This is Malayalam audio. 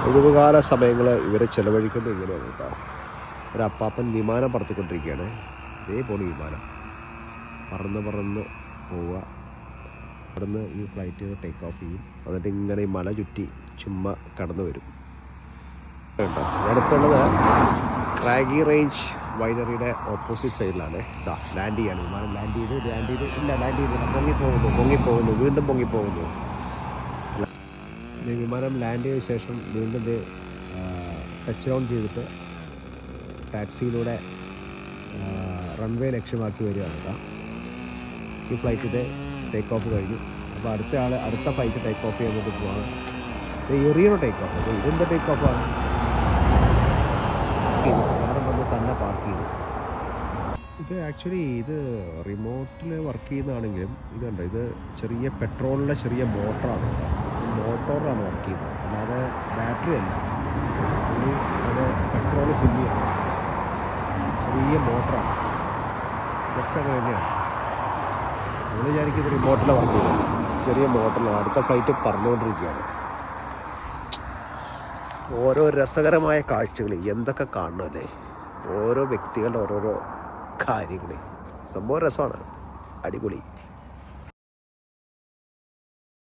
ഒഴിവുകാല സമയങ്ങൾ ഇവർ ചിലവഴിക്കുന്നത് ഇങ്ങനെയാണ് കേട്ടോ. ഒരു അപ്പാപ്പൻ വിമാനം പറത്തിക്കൊണ്ടിരിക്കുകയാണ്. ഇതേപോലെ വിമാനം പറന്ന് പോവുക. അവിടുന്ന് ഈ ഫ്ലൈറ്റ് ടേക്ക് ഓഫ് ചെയ്യും. എന്നിട്ട് ഇങ്ങനെ ഈ മല ചുറ്റി ചുമ്മാ കടന്നു വരും കേട്ടോ. ഞാനിപ്പോൾ ഉള്ളത് ക്രാഗി റേഞ്ച് വൈനറിയുടെ ഓപ്പോസിറ്റ് സൈഡിലാണ്. ഇതാ ലാൻഡ് ചെയ്യാണ്. വിമാനം ലാൻഡ് ചെയ്തില്ല. പൊങ്ങിപ്പോകുന്നു, വീണ്ടും പൊങ്ങിപ്പോകുന്നു. വിമാനം ലാൻഡ് ചെയ്ത ശേഷം വീണ്ടും ഇത് ടച്ച് ഡൗൺ ചെയ്തിട്ട് ടാക്സിയിലൂടെ റൺവേ ലക്ഷ്യമാക്കി വരികയാണ് കേട്ടോ. ഈ ഫ്ലൈറ്റ് ഇത് ടേക്ക് ഓഫ് കഴിഞ്ഞു. അപ്പോൾ അടുത്ത ഫ്ലൈറ്റ് ടേക്ക് ഓഫ് ചെയ്യാൻ വേണ്ടി പോവാണ്. ഇത് എറിയണോ ടേക്ക് ഓഫ്? അപ്പോൾ ഇതെന്താ ടേക്ക് ഓഫാണ്? വിമാനം വന്ന് തന്നെ പാർക്ക് ചെയ്തു. ഇത് ആക്ച്വലി ഇത് റിമോട്ടിൽ വർക്ക് ചെയ്യുന്നതാണെങ്കിലും ഇതുണ്ട്, ഇത് ചെറിയ പെട്രോളിൻ്റെ ചെറിയ മോട്ടറാണ് കേട്ടോ. മോട്ടോറാണ് വർക്ക് ചെയ്യുന്നത്, അല്ലാതെ ബാറ്ററി അല്ല. അത് പെട്രോൾ ഫില്ല് ചെയ്യണം. ചെറിയ മോട്ടറാണ്. ഇതൊക്കെ അങ്ങനെ തന്നെയാണ്. നമ്മൾ വിചാരിക്കുന്നത് റിമോട്ടിലാണ് വർക്ക് ചെയ്യുന്നത്. ചെറിയ മോട്ടറിലാണ്. അടുത്ത ഫ്ലൈറ്റ് പറന്നുകൊണ്ടിരിക്കുകയാണ്. ഓരോ രസകരമായ കാഴ്ചകൾ എന്തൊക്കെ കാണണമല്ലേ. ഓരോ വ്യക്തികളുടെ ഓരോരോ കാര്യങ്ങൾ. സംഭവം രസമാണ്, അടിപൊളി.